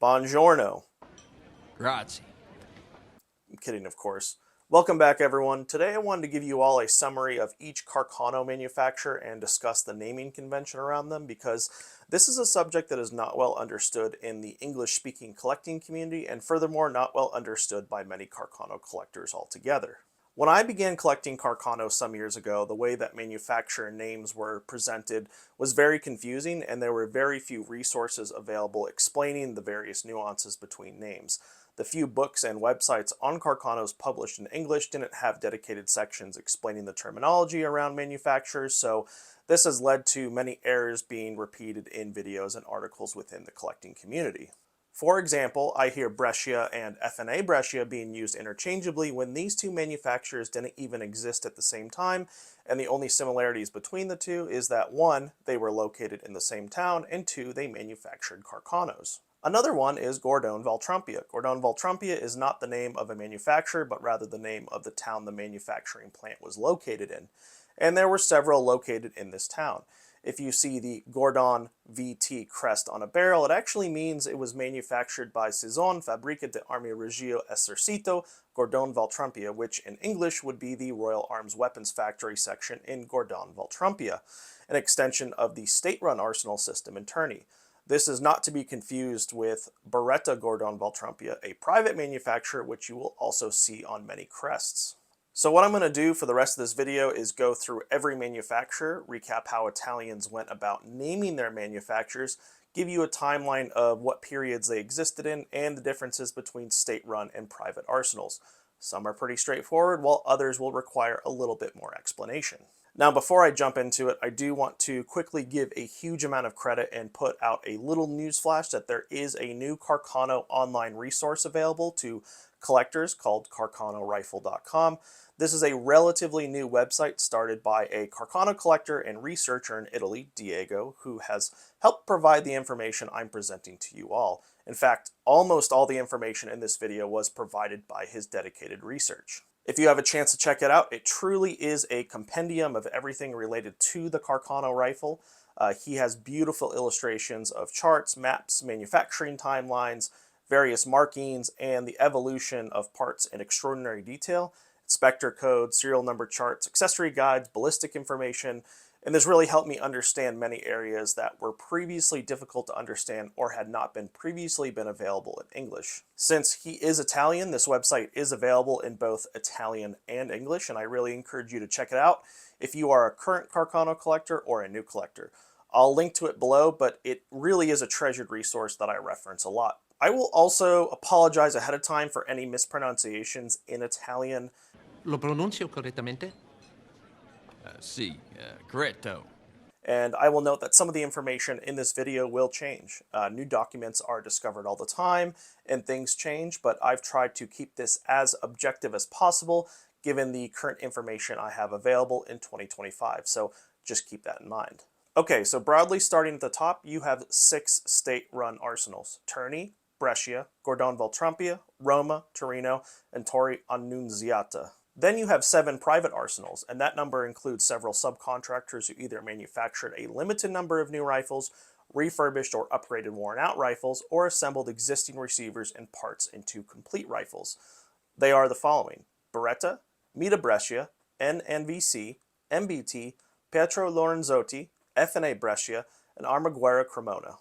Buongiorno. Grazie. I'm kidding, of course. Welcome back, everyone. Today I wanted to give you all a summary of each Carcano manufacturer and discuss the naming convention around them, because this is a subject that is not well understood in the English-speaking collecting community, and furthermore not well understood by many Carcano collectors altogether. When I began collecting Carcano some years ago, the way that manufacturer names were presented was very confusing, and there were very few resources available explaining the various nuances between names. The few books and websites on Carcanos published in English didn't have dedicated sections explaining the terminology around manufacturers, so this has led to many errors being repeated in videos and articles within the collecting community. For example, I hear Brescia and F.N.A. Brescia being used interchangeably when these two manufacturers didn't even exist at the same time, and the only similarities between the two is that 1, they were located in the same town, and 2, they manufactured Carcanos. Another one is Gardone Val Trompia. Gardone Val Trompia is not the name of a manufacturer, but rather the name of the town the manufacturing plant was located in. And there were several located in this town. If you see the Gardone VT crest on a barrel, it actually means it was manufactured by Saison Fabbrica de Armaguerra Esercito Gardone Val Trompia, which in English would be the Royal Arms Weapons Factory section in Gardone Val Trompia, an extension of the state-run arsenal system in Terni. This is not to be confused with Beretta Gardone Val Trompia, a private manufacturer which you will also see on many crests. So what I'm going to do for the rest of this video is go through every manufacturer, recap how Italians went about naming their manufacturers, give you a timeline of what periods they existed in, and the differences between state-run and private arsenals. Some are pretty straightforward, while others will require a little bit more explanation. Now, before I jump into it, I do want to quickly give a huge amount of credit and put out a little newsflash that there is a new Carcano online resource available to collectors called carcanorifle.com. This is a relatively new website started by a Carcano collector and researcher in Italy, Diego, who has helped provide the information I'm presenting to you all. In fact, almost all the information in this video was provided by his dedicated research. If you have a chance to check it out, it truly is a compendium of everything related to the Carcano rifle. He has beautiful illustrations of charts, maps, manufacturing timelines, various markings, and the evolution of parts in extraordinary detail. Spectre codes, serial number charts, accessory guides, ballistic information, and this really helped me understand many areas that were previously difficult to understand or had not previously been available in English. Since he is Italian, this website is available in both Italian and English, and I really encourage you to check it out if you are a current Carcano collector or a new collector. I'll link to it below, but it really is a treasured resource that I reference a lot. I will also apologize ahead of time for any mispronunciations in Italian. Lo pronuncio correttamente? Sì, corretto. And I will note that some of the information in this video will change. New documents are discovered all the time and things change, but I've tried to keep this as objective as possible given the current information I have available in 2025, so just keep that in mind. Okay, so broadly starting at the top, you have 6 state-run arsenals: Terni, Brescia, Gardone Val Trompia, Roma, Torino, and Torre Annunziata. Then you have 7 private arsenals, and that number includes several subcontractors who either manufactured a limited number of new rifles, refurbished or upgraded worn-out rifles, or assembled existing receivers and parts into complete rifles. They are the following: Beretta, M.I.D.A Brescia, N&VC, M.B.T, Pietro Lorenzotti, F.N.A Brescia, and Armaguerra Cremona.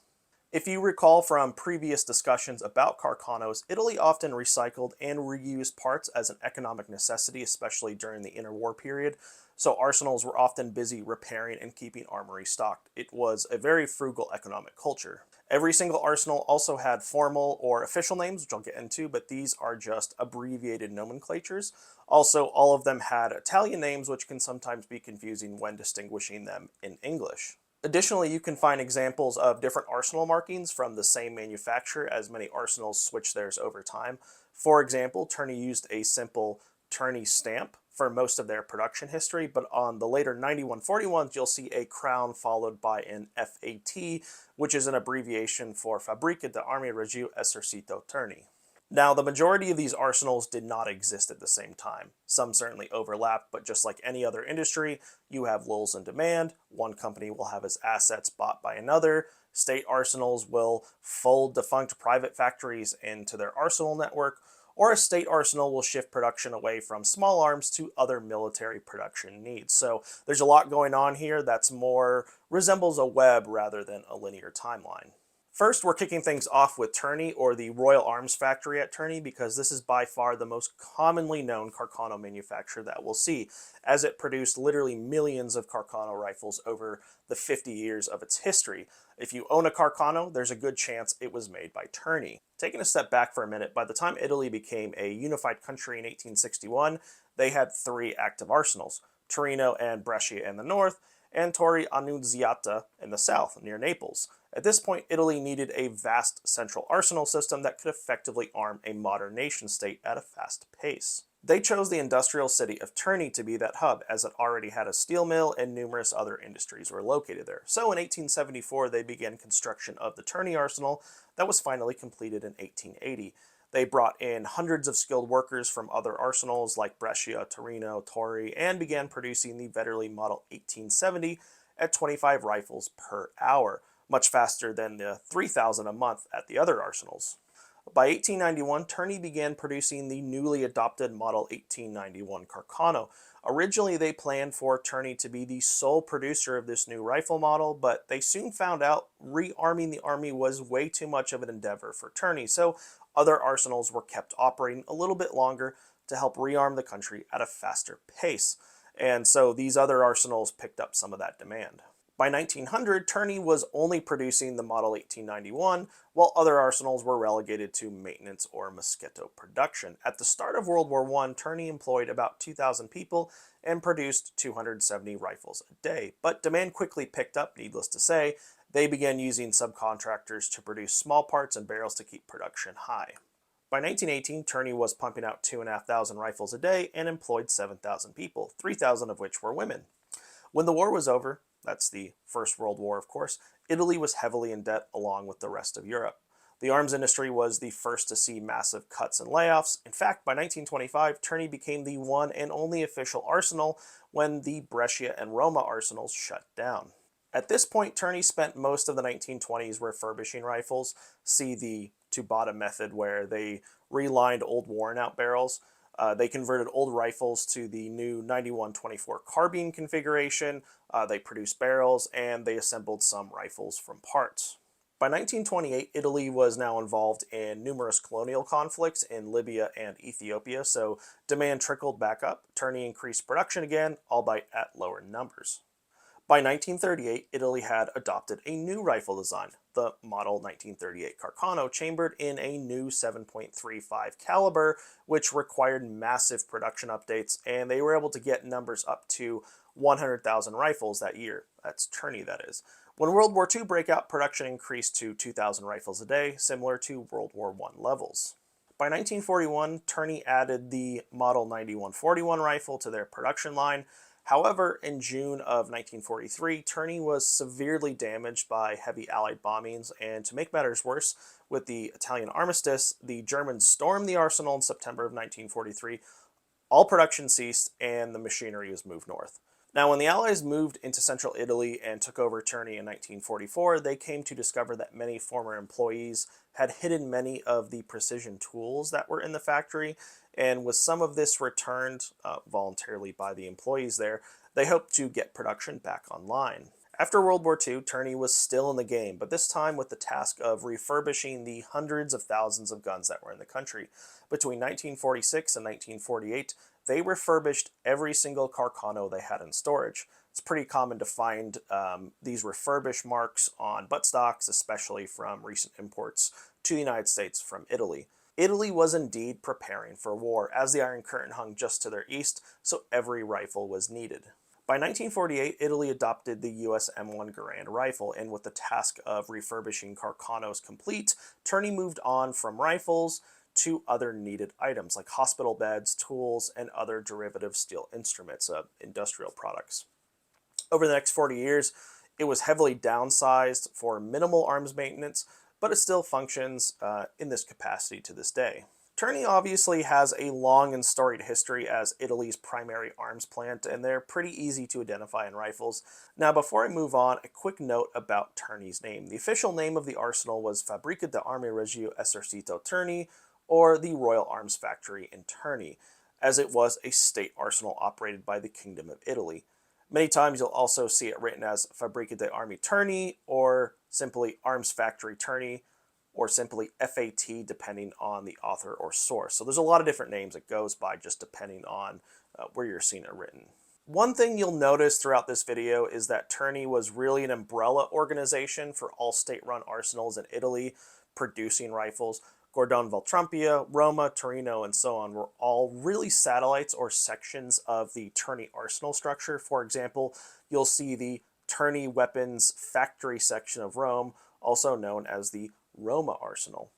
If you recall from previous discussions about Carcanos, Italy often recycled and reused parts as an economic necessity, especially during the interwar period, so arsenals were often busy repairing and keeping armory stocked. It was a very frugal economic culture. Every single arsenal also had formal or official names, which I'll get into, but these are just abbreviated nomenclatures. Also, all of them had Italian names, which can sometimes be confusing when distinguishing them in English. Additionally, you can find examples of different arsenal markings from the same manufacturer, as many arsenals switch theirs over time. For example, Terni used a simple Terni stamp for most of their production history, but on the later 9141s, you'll see a crown followed by an F.A.T, which is an abbreviation for Fabbrica de Armaguerra Esercito Terni. Now, the majority of these arsenals did not exist at the same time. Some certainly overlapped, but just like any other industry, you have lulls in demand. One company will have its assets bought by another. State arsenals will fold defunct private factories into their arsenal network, or a state arsenal will shift production away from small arms to other military production needs. So there's a lot going on here that's more resembles a web rather than a linear timeline. First, we're kicking things off with Terni, or the Royal Arms Factory at Terni, because this is by far the most commonly known Carcano manufacturer that we'll see, as it produced literally millions of Carcano rifles over the 50 years of its history. If you own a Carcano, there's a good chance it was made by Terni. Taking a step back for a minute, by the time Italy became a unified country in 1861, they had 3 active arsenals: Torino and Brescia in the north, and Torre Annunziata in the south, near Naples. At this point, Italy needed a vast central arsenal system that could effectively arm a modern nation-state at a fast pace. They chose the industrial city of Terni to be that hub, as it already had a steel mill and numerous other industries were located there. So in 1874, they began construction of the Terni arsenal that was finally completed in 1880. They brought in hundreds of skilled workers from other arsenals like Brescia, Torino, Torre, and began producing the Vetterli Model 1870 at 25 rifles per hour, much faster than the 3,000 a month at the other arsenals. By 1891, Terni began producing the newly adopted Model 1891 Carcano. Originally, they planned for Terni to be the sole producer of this new rifle model, but they soon found out rearming the army was way too much of an endeavor for Terni, so other arsenals were kept operating a little bit longer to help rearm the country at a faster pace. And so these other arsenals picked up some of that demand. By 1900, Terni was only producing the Model 1891, while other arsenals were relegated to maintenance or moschetto production. At the start of World War I, Terni employed about 2,000 people and produced 270 rifles a day. But demand quickly picked up, needless to say. They began using subcontractors to produce small parts and barrels to keep production high. By 1918, Terni was pumping out 2,500 rifles a day and employed 7,000 people, 3,000 of which were women. When the war was over, that's the First World War, of course, Italy was heavily in debt along with the rest of Europe. The arms industry was the first to see massive cuts and layoffs. In fact, by 1925, Terni became the one and only official arsenal when the Brescia and Roma arsenals shut down. At this point, Terni spent most of the 1920s refurbishing rifles. See the to-bottom method, where they relined old worn-out barrels. They converted old rifles to the new 91-24 carbine configuration. They produced barrels, and they assembled some rifles from parts. By 1928, Italy was now involved in numerous colonial conflicts in Libya and Ethiopia, so demand trickled back up. Terni increased production again, albeit at lower numbers. By 1938, Italy had adopted a new rifle design, the Model 1938 Carcano, chambered in a new 7.35 caliber, which required massive production updates, and they were able to get numbers up to 100,000 rifles that year. That's Terni, that is. When World War II broke out, production increased to 2,000 rifles a day, similar to World War I levels. By 1941, Terni added the Model 9141 rifle to their production line. However, in June of 1943, Terni was severely damaged by heavy Allied bombings, and to make matters worse, with the Italian armistice, the Germans stormed the arsenal in September of 1943. All production ceased, and the machinery was moved north. Now, when the Allies moved into central Italy and took over Terni in 1944, they came to discover that many former employees had hidden many of the precision tools that were in the factory, and with some of this returned voluntarily by the employees there, they hoped to get production back online. After World War II, Terni was still in the game, but this time with the task of refurbishing the hundreds of thousands of guns that were in the country. Between 1946 and 1948, they refurbished every single Carcano they had in storage. It's pretty common to find these refurbished marks on buttstocks, especially from recent imports to the United States from Italy. Italy was indeed preparing for war, as the Iron Curtain hung just to their east, so every rifle was needed. By 1948, Italy adopted the US M1 Garand rifle, and with the task of refurbishing Carcanos complete, Terni moved on from rifles to other needed items like hospital beds, tools, and other derivative steel instruments, industrial products. Over the next 40 years, it was heavily downsized for minimal arms maintenance, but it still functions in this capacity to this day. Terni obviously has a long and storied history as Italy's primary arms plant, and they're pretty easy to identify in rifles. Now, before I move on, a quick note about Terni's name. The official name of the arsenal was Fabbrica d'Armi Reggio Esercito Terni, or the Royal Arms Factory in Terni, as it was a state arsenal operated by the Kingdom of Italy. Many times you'll also see it written as Fabbrica d'Armi Terni, or simply Arms Factory Terni, or simply FAT, depending on the author or source. So there's a lot of different names it goes by, just depending on where you're seeing it written. One thing you'll notice throughout this video is that Terni was really an umbrella organization for all state-run arsenals in Italy producing rifles. Gardone Val Trompia, Roma, Torino, and so on were all really satellites or sections of the Terni arsenal structure. For example, you'll see the Terni Weapons Factory section of Rome, also known as the Roma Arsenal.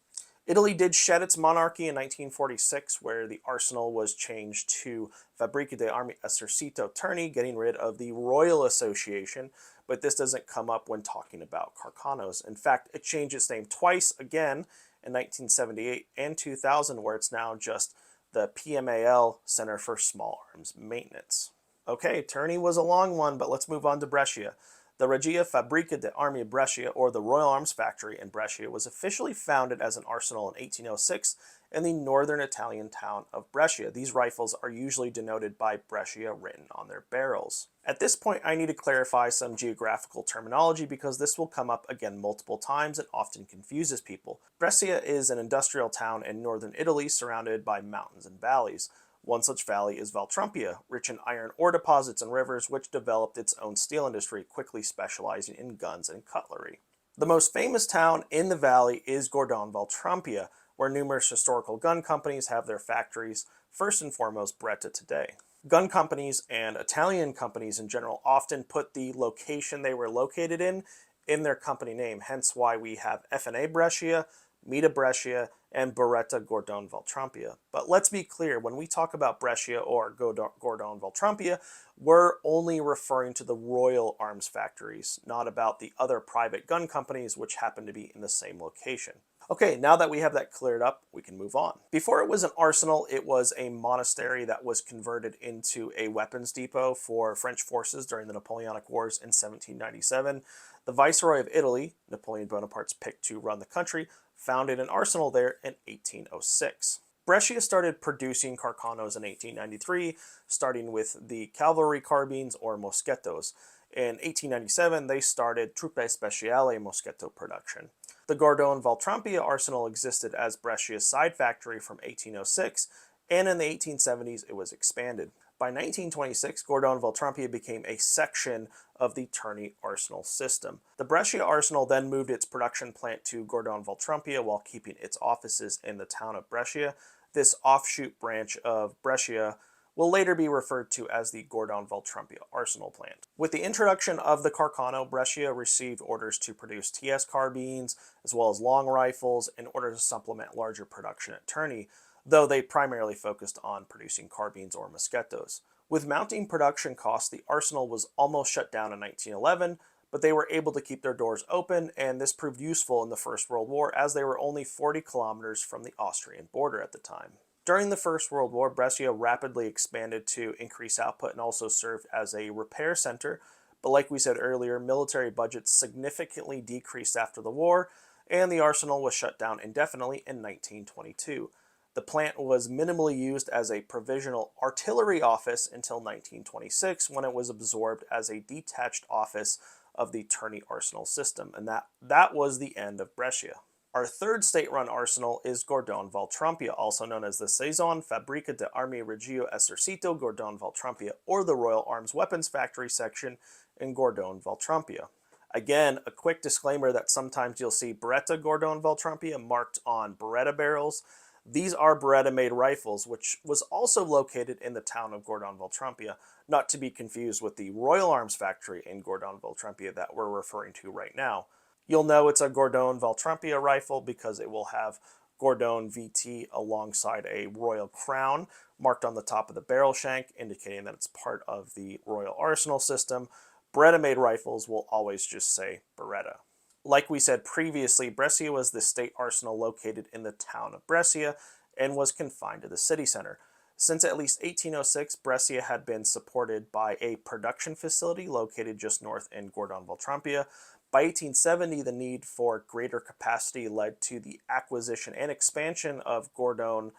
Italy did shed its monarchy in 1946, where the arsenal was changed to Fabbrica d'Armi Esercito Terni, getting rid of the Royal Association, but this doesn't come up when talking about Carcanos. In fact, it changed its name twice again in 1978 and 2000, where it's now just the PMAL, Center for Small Arms Maintenance. Okay, Terni was a long one, but let's move on to Brescia. The Regia Fabbrica d'Armi Brescia, or the Royal Arms Factory in Brescia, was officially founded as an arsenal in 1806 in the northern Italian town of Brescia. These rifles are usually denoted by Brescia written on their barrels. At this point, I need to clarify some geographical terminology because this will come up again multiple times and often confuses people. Brescia is an industrial town in northern Italy surrounded by mountains and valleys. One such valley is Val Trompia, rich in iron ore deposits and rivers, which developed its own steel industry, quickly specializing in guns and cutlery. The most famous town in the valley is Gardone Val Trompia, where numerous historical gun companies have their factories, first and foremost Beretta today. Gun companies and Italian companies in general often put the location they were located in their company name, hence why we have F.N.A. Brescia, M.I.D.A. Brescia, and Beretta Gardone Val Trompia. But let's be clear, when we talk about Brescia or Gardone Val Trompia, we're only referring to the Royal Arms Factories, not about the other private gun companies which happen to be in the same location. Okay, now that we have that cleared up, we can move on. Before it was an arsenal, it was a monastery that was converted into a weapons depot for French forces during the Napoleonic Wars in 1797. The Viceroy of Italy, Napoleon Bonaparte's pick to run the country, founded an arsenal there in 1806. Brescia started producing Carcanos in 1893, starting with the cavalry carbines or moschettos. In 1897, they started Truppe Speciale Moschetto production. The Gardone Val Trompia arsenal existed as Brescia's side factory from 1806, and in the 1870s it was expanded. By 1926, Gardone Val Trompia became a section of the Terni arsenal system. The Brescia arsenal then moved its production plant to Gardone Val Trompia while keeping its offices in the town of Brescia. This offshoot branch of Brescia will later be referred to as the Gardone Val Trompia arsenal plant. With the introduction of the Carcano, Brescia received orders to produce TS carbines as well as long rifles in order to supplement larger production at Terni, though they primarily focused on producing carbines or moschettos. With mounting production costs, the arsenal was almost shut down in 1911, but they were able to keep their doors open, and this proved useful in the First World War as they were only 40 kilometers from the Austrian border at the time. During the First World War, Brescia rapidly expanded to increase output and also served as a repair center, but like we said earlier, military budgets significantly decreased after the war, and the arsenal was shut down indefinitely in 1922. The plant was minimally used as a provisional artillery office until 1926, when it was absorbed as a detached office of the Terni arsenal system, and that was the end of Brescia. Our third state-run arsenal is Gardone Val Trompia, also known as the Saison Fabbrica d'Armi Reggio Esercito Gardone Val Trompia, or the Royal Arms Weapons Factory section in Gardone Val Trompia. Again, a quick disclaimer that sometimes you'll see Beretta Gardone Val Trompia marked on Beretta barrels. These are Beretta-made rifles, which was also located in the town of Gardone Val Trompia, not to be confused with the Royal Arms Factory in Gardone Val Trompia that we're referring to right now. You'll know it's a Gardone Val Trompia rifle because it will have Gardone VT alongside a royal crown marked on the top of the barrel shank, indicating that it's part of the Royal Arsenal system. Beretta-made rifles will always just say Beretta. Like we said previously, Brescia was the state arsenal located in the town of Brescia, and was confined to the city center. Since at least 1806, Brescia had been supported by a production facility located just north in Gardone Val Trompia. By 1870, the need for greater capacity led to the acquisition and expansion of the Gardone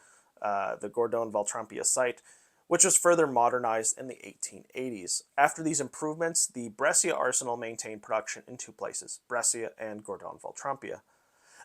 Val Trompia site, which was further modernized in the 1880s. After these improvements, the Brescia arsenal maintained production in two places, Brescia and Gardone Val Trompia.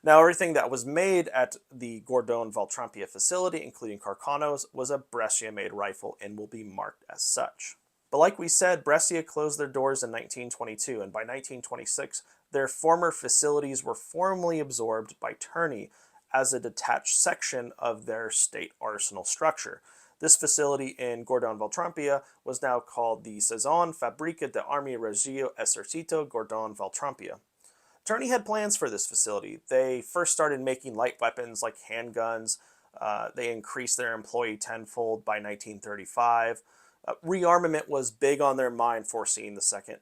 Now, everything that was made at the Gardone Val Trompia facility, including Carcanos, was a Brescia-made rifle and will be marked as such. But like we said, Brescia closed their doors in 1922, and by 1926, their former facilities were formally absorbed by Terni as a detached section of their state arsenal structure. This facility in Gardone Val Trompia was now called the Saison Fabbrica de Armi Reggio Esercito Gardone Val Trompia. Terni had plans for this facility. They first started making light weapons like handguns. They increased their employee tenfold by 1935. Rearmament was big on their mind, foreseeing the Second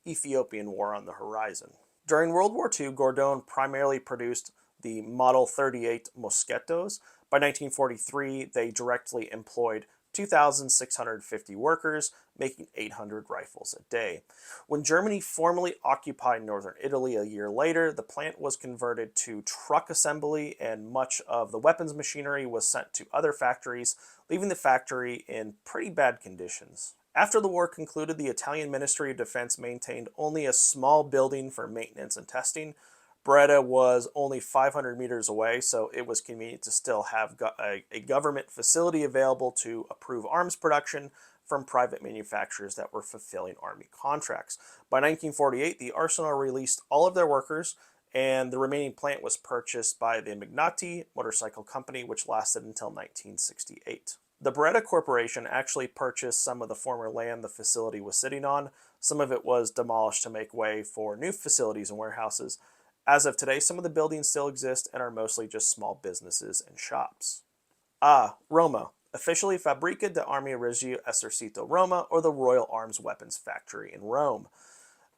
Ethiopian War on the horizon. During World War II, Gardone primarily produced the Model 38 Moschettos. By 1943, they directly employed 2,650 workers, making 800 rifles a day. When Germany formally occupied northern Italy a year later, the plant was converted to truck assembly, and much of the weapons machinery was sent to other factories, leaving the factory in pretty bad conditions. After the war concluded, the Italian Ministry of Defense maintained only a small building for maintenance and testing. Beretta was only 500 meters away, so it was convenient to still have a government facility available to approve arms production from private manufacturers that were fulfilling Army contracts. By 1948, the arsenal released all of their workers, and the remaining plant was purchased by the M.I.D.A motorcycle company, which lasted until 1968. The Beretta Corporation actually purchased some of the former land the facility was sitting on. Some of it was demolished to make way for new facilities and warehouses. As of today, some of the buildings still exist and are mostly just small businesses and shops. Roma, officially Fabbrica de Armi Reggio Esercito Roma, or the Royal Arms Weapons Factory in Rome.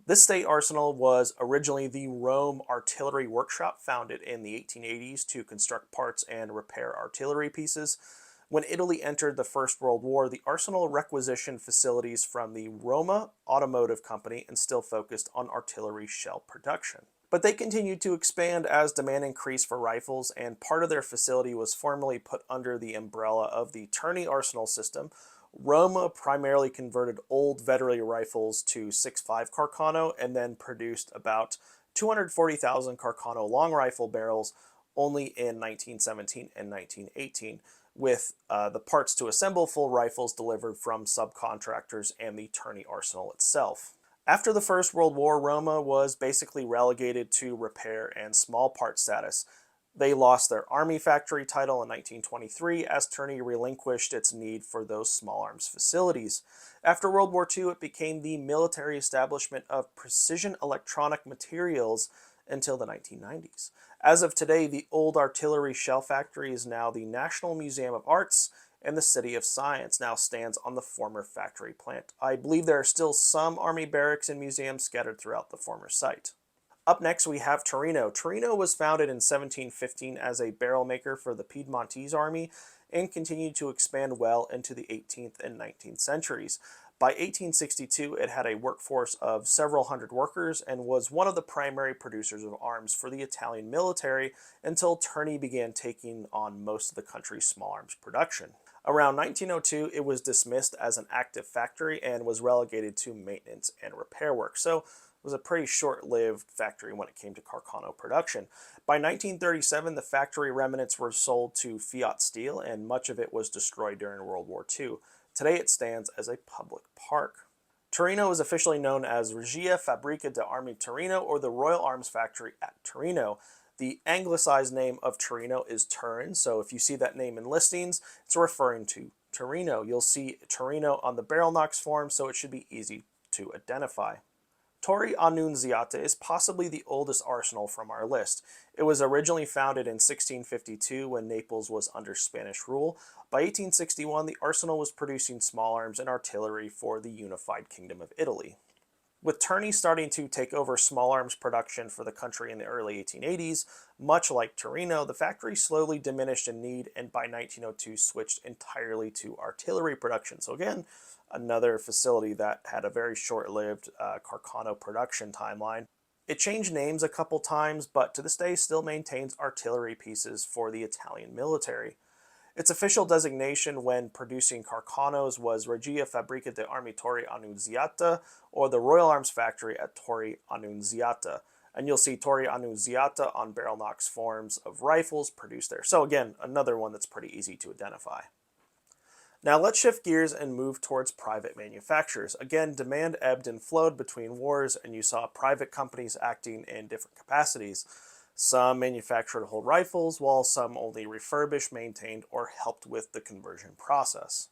This state arsenal was originally the Rome Artillery Workshop, founded in the 1880s to construct parts and repair artillery pieces. When Italy entered the First World War, the arsenal requisitioned facilities from the Roma Automotive Company and still focused on artillery shell production. But they continued to expand as demand increased for rifles, and part of their facility was formally put under the umbrella of the Terni arsenal system. Roma primarily converted old veterinary rifles to 6.5 Carcano and then produced about 240,000 Carcano long rifle barrels only in 1917 and 1918, with the parts to assemble full rifles delivered from subcontractors and the Terni arsenal itself. After the First World War, Roma was basically relegated to repair and small part status. They lost their army factory title in 1923 as Terni relinquished its need for those small arms facilities. After World War II, it became the military establishment of precision electronic materials until the 1990s. As of today, the old artillery shell factory is now the National Museum of Arts, and the City of Science now stands on the former factory plant. I believe there are still some army barracks and museums scattered throughout the former site. Up next, we have Torino. Torino was founded in 1715 as a barrel maker for the Piedmontese army and continued to expand well into the 18th and 19th centuries. By 1862, it had a workforce of several hundred workers and was one of the primary producers of arms for the Italian military until Terni began taking on most of the country's small arms production. Around 1902, it was dismissed as an active factory and was relegated to maintenance and repair work, so it was a pretty short-lived factory when it came to Carcano production. By 1937, the factory remnants were sold to Fiat Steel, and much of it was destroyed during World War II. Today it stands as a public park. Torino is officially known as Regia Fabbrica de Armi Torino, or the Royal Arms Factory at Torino. The anglicized name of Torino is Turin, so if you see that name in listings, it's referring to Torino. You'll see Torino on the barrel knox form, so it should be easy to identify. Torre Annunziata is possibly the oldest arsenal from our list. It was originally founded in 1652 when Naples was under Spanish rule. By 1861, the arsenal was producing small arms and artillery for the unified Kingdom of Italy. With Terni starting to take over small arms production for the country in the early 1880s, much like Torino, the factory slowly diminished in need and by 1902 switched entirely to artillery production. So again, another facility that had a very short-lived Carcano production timeline. It changed names a couple times, but to this day still maintains artillery pieces for the Italian military. Its official designation when producing Carcanos was Regia Fabbrica de Armi Torre Annunziata, or the Royal Arms Factory at Torre Annunziata. And you'll see Torre Annunziata on barrel Knox forms of rifles produced there. So again, another one that's pretty easy to identify. Now let's shift gears and move towards private manufacturers. Again, demand ebbed and flowed between wars, and you saw private companies acting in different capacities. Some manufactured whole rifles, while some only refurbished, maintained, or helped with the conversion process.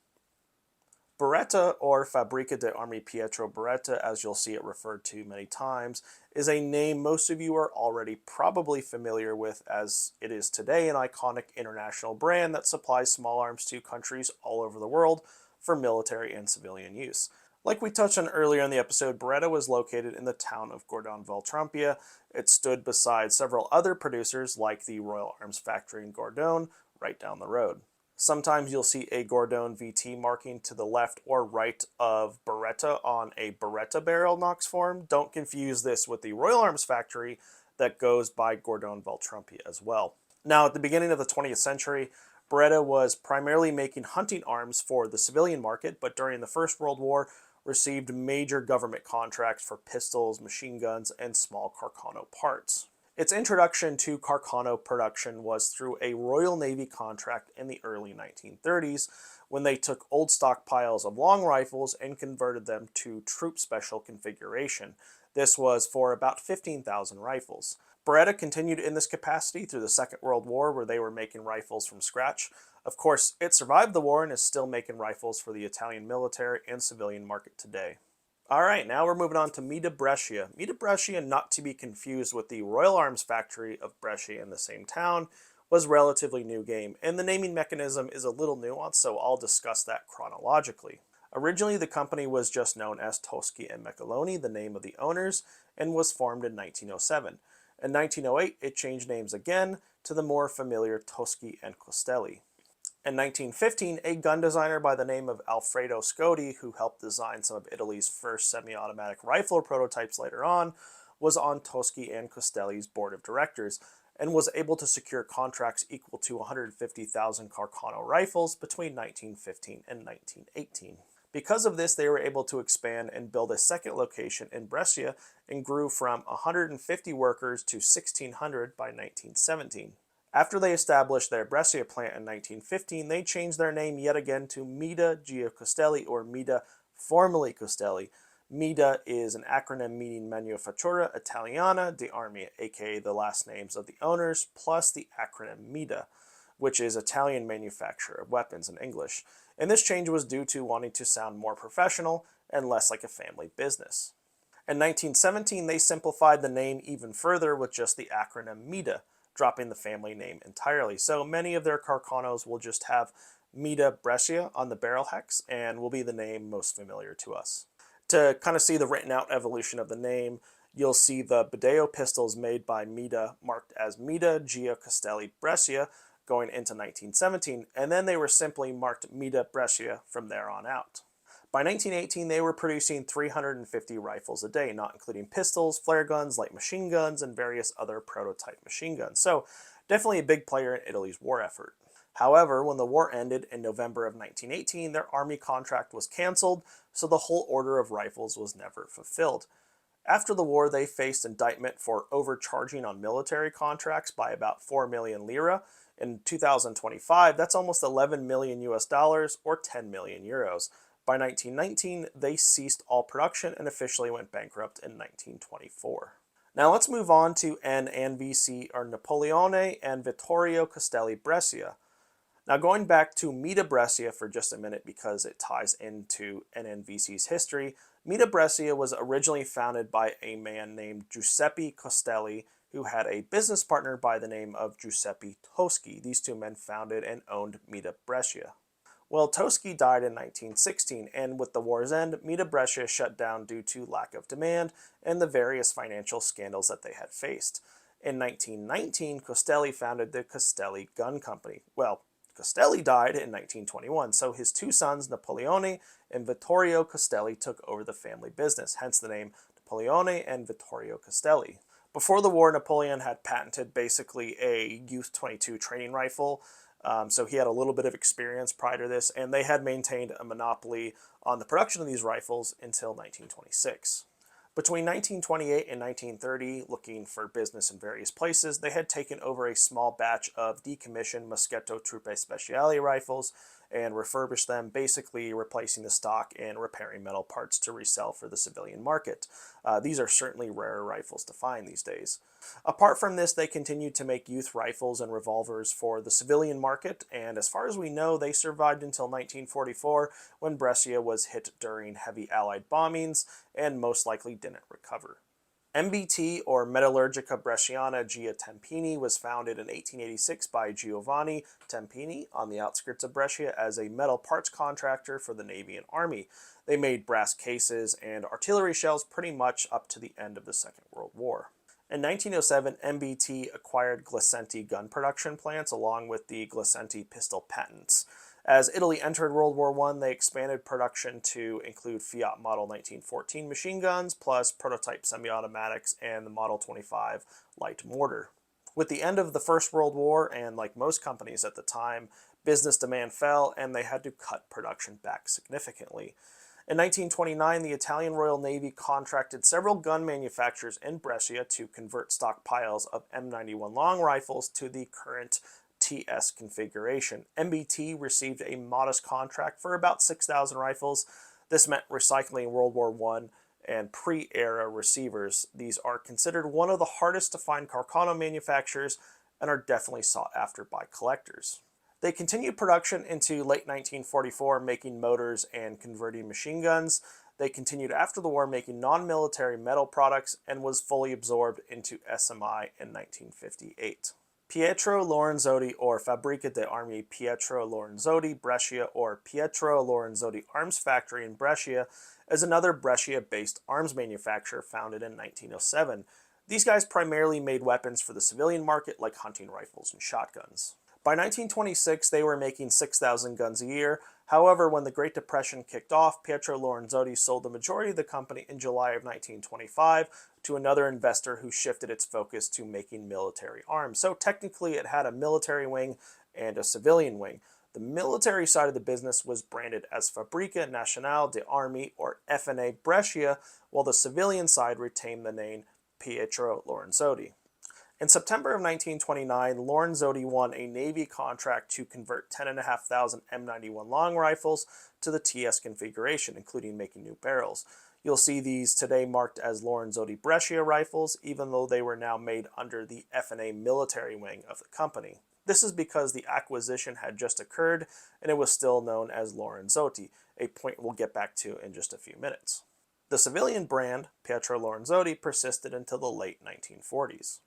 Beretta, or Fabbrica de Armi Pietro Beretta, as you'll see it referred to many times, is a name most of you are already probably familiar with, as it is today an iconic international brand that supplies small arms to countries all over the world for military and civilian use. Like we touched on earlier in the episode, Beretta was located in the town of Gardone Val Trompia. It stood beside several other producers like the Royal Arms Factory in Gardone right down the road. Sometimes you'll see a Gardone VT marking to the left or right of Beretta on a Beretta barrel Knox form. Don't confuse this with the Royal Arms Factory that goes by Gardone Val Trompia as well. Now, at the beginning of the 20th century, Beretta was primarily making hunting arms for the civilian market, but during the First World War, received major government contracts for pistols, machine guns, and small Carcano parts. Its introduction to Carcano production was through a Royal Navy contract in the early 1930s, when they took old stockpiles of long rifles and converted them to troop special configuration. This was for about 15,000 rifles. Beretta continued in this capacity through the Second World War, where they were making rifles from scratch. Of course, it survived the war and is still making rifles for the Italian military and civilian market today. Alright, now we're moving on to M.I.D.A. Brescia. M.I.D.A. Brescia, not to be confused with the Royal Arms Factory of Brescia in the same town, was relatively new game, and the naming mechanism is a little nuanced, so I'll discuss that chronologically. Originally, the company was just known as Toschi and Micheloni, the name of the owners, and was formed in 1907. In 1908, it changed names again to the more familiar Toschi and Costelli. In 1915, a gun designer by the name of Alfredo Scodi, who helped design some of Italy's first semi-automatic rifle prototypes later on Toschi and Costelli's board of directors, and was able to secure contracts equal to 150,000 Carcano rifles between 1915 and 1918. Because of this, they were able to expand and build a second location in Brescia and grew from 150 workers to 1,600 by 1917. After they established their Brescia plant in 1915, they changed their name yet again to M.I.D.A. Costelli, or M.I.D.A. formerly Costelli. M.I.D.A. is an acronym meaning Manifattura Italiana di Armi, aka the last names of the owners, plus the acronym M.I.D.A., which is Italian Manufacturer of Weapons in English. And this change was due to wanting to sound more professional and less like a family business. In 1917, they simplified the name even further with just the acronym M.I.D.A., dropping the family name entirely. So many of their Carcanos will just have M.I.D.A. Brescia on the barrel hex and will be the name most familiar to us. To kind of see the written out evolution of the name, you'll see the Bideo pistols made by M.I.D.A. marked as M.I.D.A. Costelli Brescia going into 1917, and then they were simply marked M.I.D.A. Brescia from there on out. By 1918, they were producing 350 rifles a day, not including pistols, flare guns, light machine guns, and various other prototype machine guns. So definitely a big player in Italy's war effort. However, when the war ended in November of 1918, their army contract was canceled, so the whole order of rifles was never fulfilled. After the war, they faced indictment for overcharging on military contracts by about 4 million lira. In 2025, that's almost 11 million US dollars or 10 million euros. By 1919, they ceased all production and officially went bankrupt in 1924. Now let's move on to N&VC, or Napoleone and Vittorio Costelli Brescia. Now going back to M.I.D.A. Brescia for just a minute because it ties into N&VC's history, M.I.D.A. Brescia was originally founded by a man named Giuseppe Costelli, who had a business partner by the name of Giuseppe Toschi. These two men founded and owned M.I.D.A. Brescia. Well, Toschi died in 1916, and with the war's end, M.I.D.A Brescia shut down due to lack of demand and the various financial scandals that they had faced. In 1919, Costelli founded the Costelli Gun Company. Well, Costelli died in 1921, so his two sons, Napoleone and Vittorio Costelli, took over the family business, hence the name Napoleone and Vittorio Costelli. Before the war, Napoleon had patented basically a Youth 22 training rifle, so he had a little bit of experience prior to this, and they had maintained a monopoly on the production of these rifles until 1926. Between 1928 and 1930, looking for business in various places, they had taken over a small batch of decommissioned Moschetto Truppe Speciali rifles and refurbished them, basically replacing the stock and repairing metal parts to resell for the civilian market. These are certainly rarer rifles to find these days. Apart from this, they continued to make youth rifles and revolvers for the civilian market, and as far as we know, they survived until 1944, when Brescia was hit during heavy Allied bombings and most likely didn't recover. MBT, or Metallurgica Bresciana Gia Tempini, was founded in 1886 by Giovanni Tempini on the outskirts of Brescia as a metal parts contractor for the Navy and Army. They made brass cases and artillery shells pretty much up to the end of the Second World War. In 1907, MBT acquired Glicenti gun production plants along with the Glicenti pistol patents. As Italy entered World War I, they expanded production to include Fiat Model 1914 machine guns, plus prototype semi-automatics and the Model 25 light mortar. With the end of the First World War, and like most companies at the time, business demand fell and they had to cut production back significantly. In 1929, the Italian Royal Navy contracted several gun manufacturers in Brescia to convert stockpiles of M91 long rifles to the current TS configuration. MBT received a modest contract for about 6,000 rifles. This meant recycling World War I and pre-era receivers. These are considered one of the hardest to find Carcano manufacturers and are definitely sought after by collectors. They continued production into late 1944, making motors and converting machine guns. They continued after the war making non-military metal products and was fully absorbed into SMI in 1958. Pietro Lorenzotti, or Fabbrica d'Armi Pietro Lorenzotti Brescia, or Pietro Lorenzotti Arms Factory in Brescia, is another Brescia-based arms manufacturer founded in 1907. These guys primarily made weapons for the civilian market like hunting rifles and shotguns. By 1926, they were making 6,000 guns a year. However, when the Great Depression kicked off, Pietro Lorenzotti sold the majority of the company in July of 1925 to another investor who shifted its focus to making military arms. So technically it had a military wing and a civilian wing. The military side of the business was branded as Fabbrica Nazionale d'Armi, or F.N.A. Brescia, while the civilian side retained the name Pietro Lorenzotti. In September of 1929, Lorenzotti won a Navy contract to convert 10,500 M91 long rifles to the TS configuration, including making new barrels. You'll see these today marked as Lorenzotti Brescia rifles, even though they were now made under the F.N.A. military wing of the company. This is because the acquisition had just occurred and it was still known as Lorenzotti, a point we'll get back to in just a few minutes. The civilian brand, Pietro Lorenzotti, persisted until the late 1940s.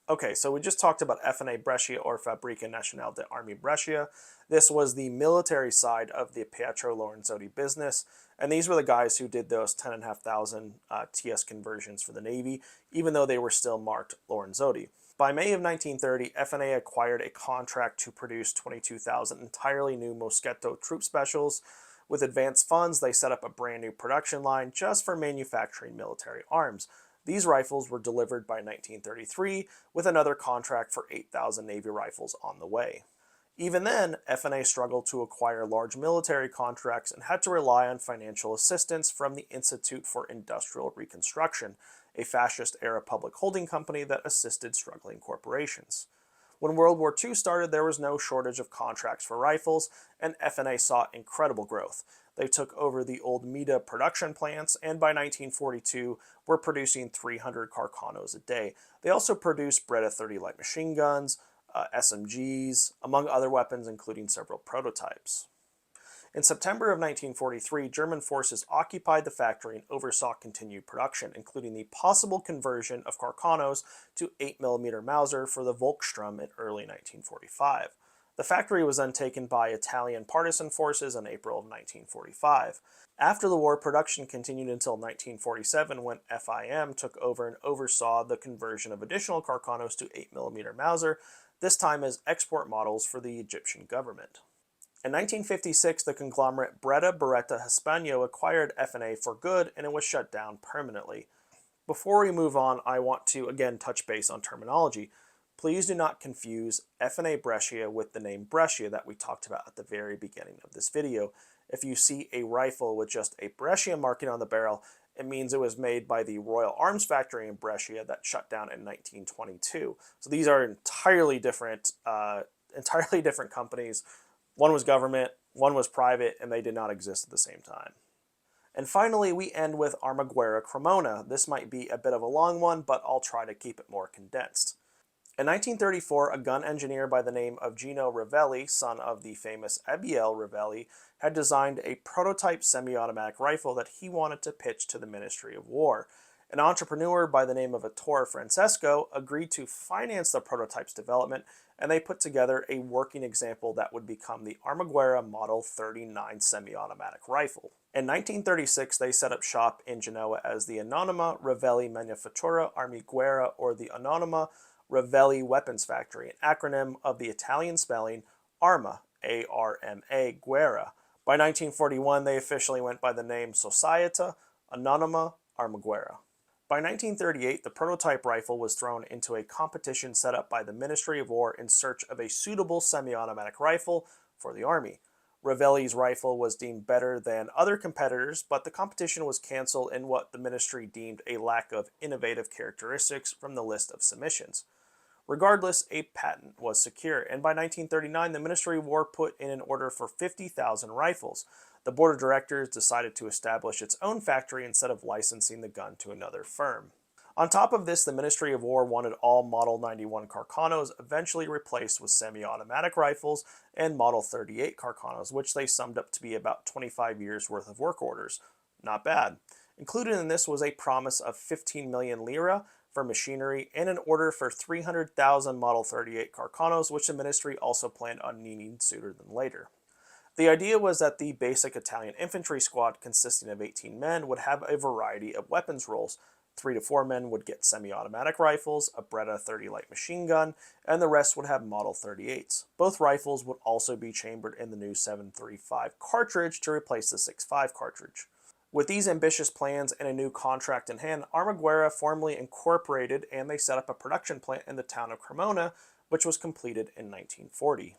Okay, so we just talked about F.N.A. Brescia, or Fabbrica Nazionale d'Armi Brescia. This was the military side of the Pietro Lorenzotti business, and these were the guys who did those 10,500 TS conversions for the Navy, even though they were still marked Lorenzotti. By May of 1930, F.N.A. acquired a contract to produce 22,000 entirely new Moschetto troop specials. With advanced funds, they set up a brand new production line just for manufacturing military arms. These rifles were delivered by 1933, with another contract for 8,000 Navy rifles on the way. Even then, F.N.A. struggled to acquire large military contracts and had to rely on financial assistance from the Institute for Industrial Reconstruction, a fascist-era public holding company that assisted struggling corporations. When World War II started, there was no shortage of contracts for rifles, and F.N.A. saw incredible growth. They took over the old M.I.D.A production plants, and by 1942 were producing 300 Carcanos a day. They also produced Beretta 30 light machine guns, SMGs, among other weapons, including several prototypes. In September of 1943, German forces occupied the factory and oversaw continued production, including the possible conversion of Carcanos to 8mm Mauser for the Volkssturm in early 1945. The factory was then taken by Italian partisan forces in April of 1945. After the war, production continued until 1947 when FIM took over and oversaw the conversion of additional Carcanos to 8mm Mauser, this time as export models for the Egyptian government. In 1956, the conglomerate Beretta Hispano acquired F.N.A for good, and it was shut down permanently. Before we move on, I want to again touch base on terminology. Please do not confuse F.N.A Brescia with the name Brescia that we talked about at the very beginning of this video. If you see a rifle with just a Brescia marking on the barrel, it means it was made by the Royal Arms Factory in Brescia that shut down in 1922. So these are entirely different companies. One was government, one was private, and they did not exist at the same time. And finally, we end with Armaguerra Cremona. This might be a bit of a long one, but I'll try to keep it more condensed. In 1934, a gun engineer by the name of Gino Ravelli, son of the famous Abiel Ravelli, had designed a prototype semi-automatic rifle that he wanted to pitch to the Ministry of War. An entrepreneur by the name of Ettore Francesco agreed to finance the prototype's development, and they put together a working example that would become the Armaguerra Model 39 semi-automatic rifle. In 1936, they set up shop in Genoa as the Anonima Ravelli Manifattura Armaguerra, or the Anonima Ravelli Weapons Factory, an acronym of the Italian spelling Arma, A-R-M-A, Guerra. By 1941, they officially went by the name Societa Anonima Armaguerra. By 1938, the prototype rifle was thrown into a competition set up by the Ministry of War in search of a suitable semi-automatic rifle for the Army. Ravelli's rifle was deemed better than other competitors, but the competition was cancelled in what the ministry deemed a lack of innovative characteristics from the list of submissions. Regardless, a patent was secure, and by 1939, the Ministry of War put in an order for 50,000 rifles. The board of directors decided to establish its own factory instead of licensing the gun to another firm. On top of this, the Ministry of War wanted all Model 91 Carcanos eventually replaced with semi-automatic rifles and Model 38 Carcanos, which they summed up to be about 25 years worth of work orders. Not bad. Included in this was a promise of 15 million lira for machinery and an order for 300,000 Model 38 Carcanos, which the ministry also planned on needing sooner than later. The idea was that the basic Italian infantry squad, consisting of 18 men, would have a variety of weapons roles. 3 to 4 men would get semi-automatic rifles, a Beretta 30 light machine gun, and the rest would have Model 38s. Both rifles would also be chambered in the new 7.35 cartridge to replace the 6.5 cartridge. With these ambitious plans and a new contract in hand, Armaguerra formally incorporated and they set up a production plant in the town of Cremona, which was completed in 1940.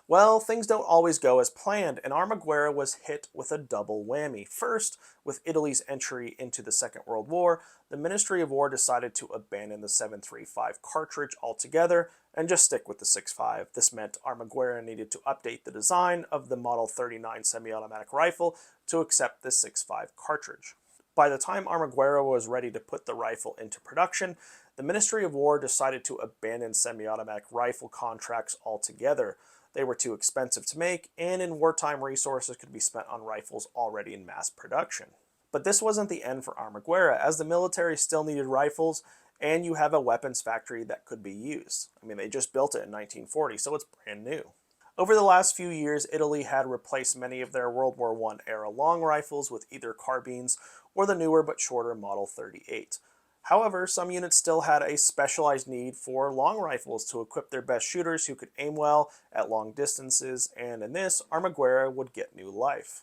Well, things don't always go as planned, and Armaguerra was hit with a double whammy. First, with Italy's entry into the Second World War, the Ministry of War decided to abandon the 7.35 cartridge altogether and just stick with the 6.5. This meant Armaguerra needed to update the design of the Model 39 semi-automatic rifle to accept the 6.5 cartridge. By the time Armaguerra was ready to put the rifle into production, the Ministry of War decided to abandon semi-automatic rifle contracts altogether. They were too expensive to make, and in wartime resources could be spent on rifles already in mass production. But this wasn't the end for Armaguerra, as the military still needed rifles, and you have a weapons factory that could be used. I mean, they just built it in 1940, so it's brand new. Over the last few years, Italy had replaced many of their World War I era long rifles with either carbines or the newer but shorter Model 38. However, some units still had a specialized need for long rifles to equip their best shooters who could aim well at long distances, and in this, Armaguerra would get new life.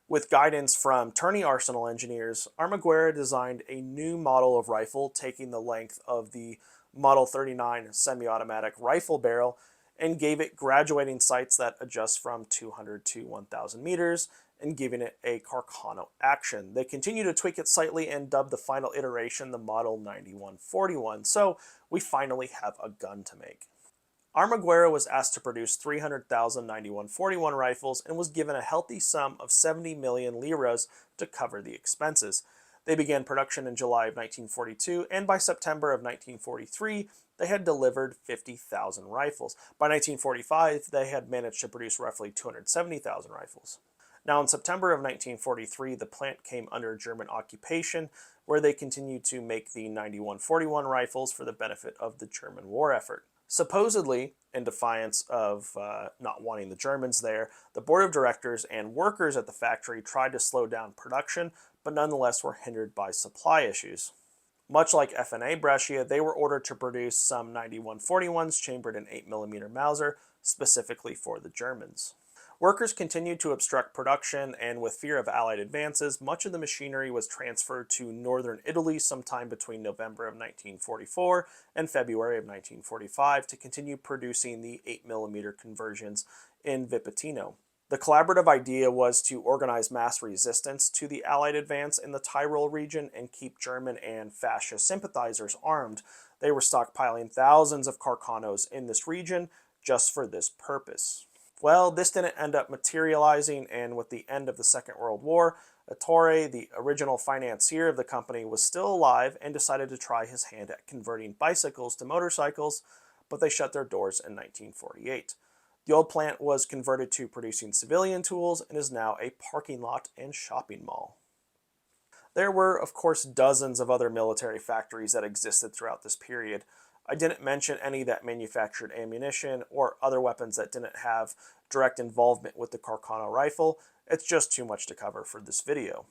With guidance from Terni arsenal engineers, Armaguerra designed a new model of rifle taking the length of the Model 39 semi-automatic rifle barrel and gave it graduating sights that adjust from 200 to 1,000 meters, and giving it a Carcano action. They continue to tweak it slightly and dub the final iteration the Model 9141, so we finally have a gun to make. Armaguerra was asked to produce 300,000 9141 rifles and was given a healthy sum of 70 million liras to cover the expenses. They began production in July of 1942, and by September of 1943, they had delivered 50,000 rifles. By 1945, they had managed to produce roughly 270,000 rifles. Now, in September of 1943, the plant came under German occupation, where they continued to make the 9141 rifles for the benefit of the German war effort. Supposedly, in defiance of not wanting the Germans there, the board of directors and workers at the factory tried to slow down production, but nonetheless were hindered by supply issues. Much like F.N.A. Brescia, they were ordered to produce some 9141s chambered in 8mm Mauser, specifically for the Germans. Workers continued to obstruct production, and with fear of Allied advances, much of the machinery was transferred to northern Italy sometime between November of 1944 and February of 1945 to continue producing the 8mm conversions in Vipitino. The collaborative idea was to organize mass resistance to the Allied advance in the Tyrol region and keep German and fascist sympathizers armed. They were stockpiling thousands of Carcanos in this region just for this purpose. Well, this didn't end up materializing, and with the end of the Second World War, Ettore, the original financier of the company, was still alive and decided to try his hand at converting bicycles to motorcycles, but they shut their doors in 1948. The old plant was converted to producing civilian tools and is now a parking lot and shopping mall. There were, of course, dozens of other military factories that existed throughout this period. I didn't mention any that manufactured ammunition or other weapons that didn't have direct involvement with the Carcano rifle. It's just too much to cover for this video.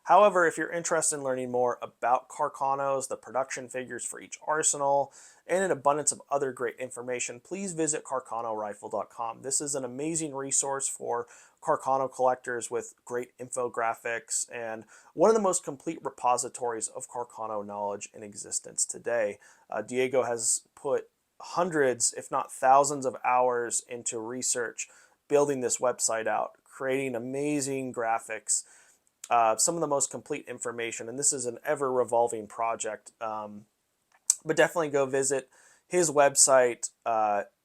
However, if you're interested in learning more about Carcanos, the production figures for each arsenal, and an abundance of other great information, please visit carcanorifle.com. This is an amazing resource for Carcano collectors with great infographics and one of the most complete repositories of Carcano knowledge in existence today. Diego has put hundreds, if not thousands of hours into research, building this website out, creating amazing graphics, some of the most complete information, and this is an ever-revolving project. But definitely go visit his website.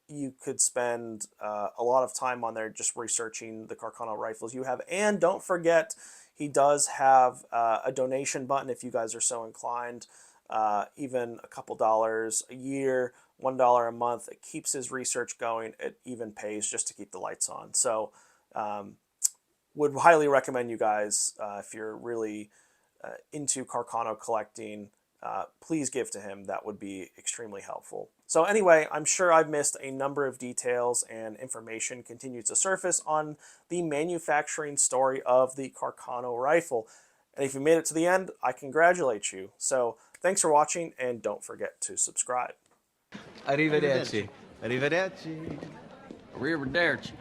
You could spend a lot of time on there just researching the Carcano rifles you have. And don't forget, he does have a donation button if you guys are so inclined. Even a couple dollars a year, $1 a month. It keeps his research going. It even pays just to keep the lights on. So would highly recommend you guys, if you're really into Carcano collecting, please give to him. That would be extremely helpful. So anyway, I'm sure I've missed a number of details, and information continues to surface on the manufacturing story of the Carcano rifle. And if you made it to the end, I congratulate you. So thanks for watching, and don't forget to subscribe. Arrivederci. Arrivederci. Arrivederci.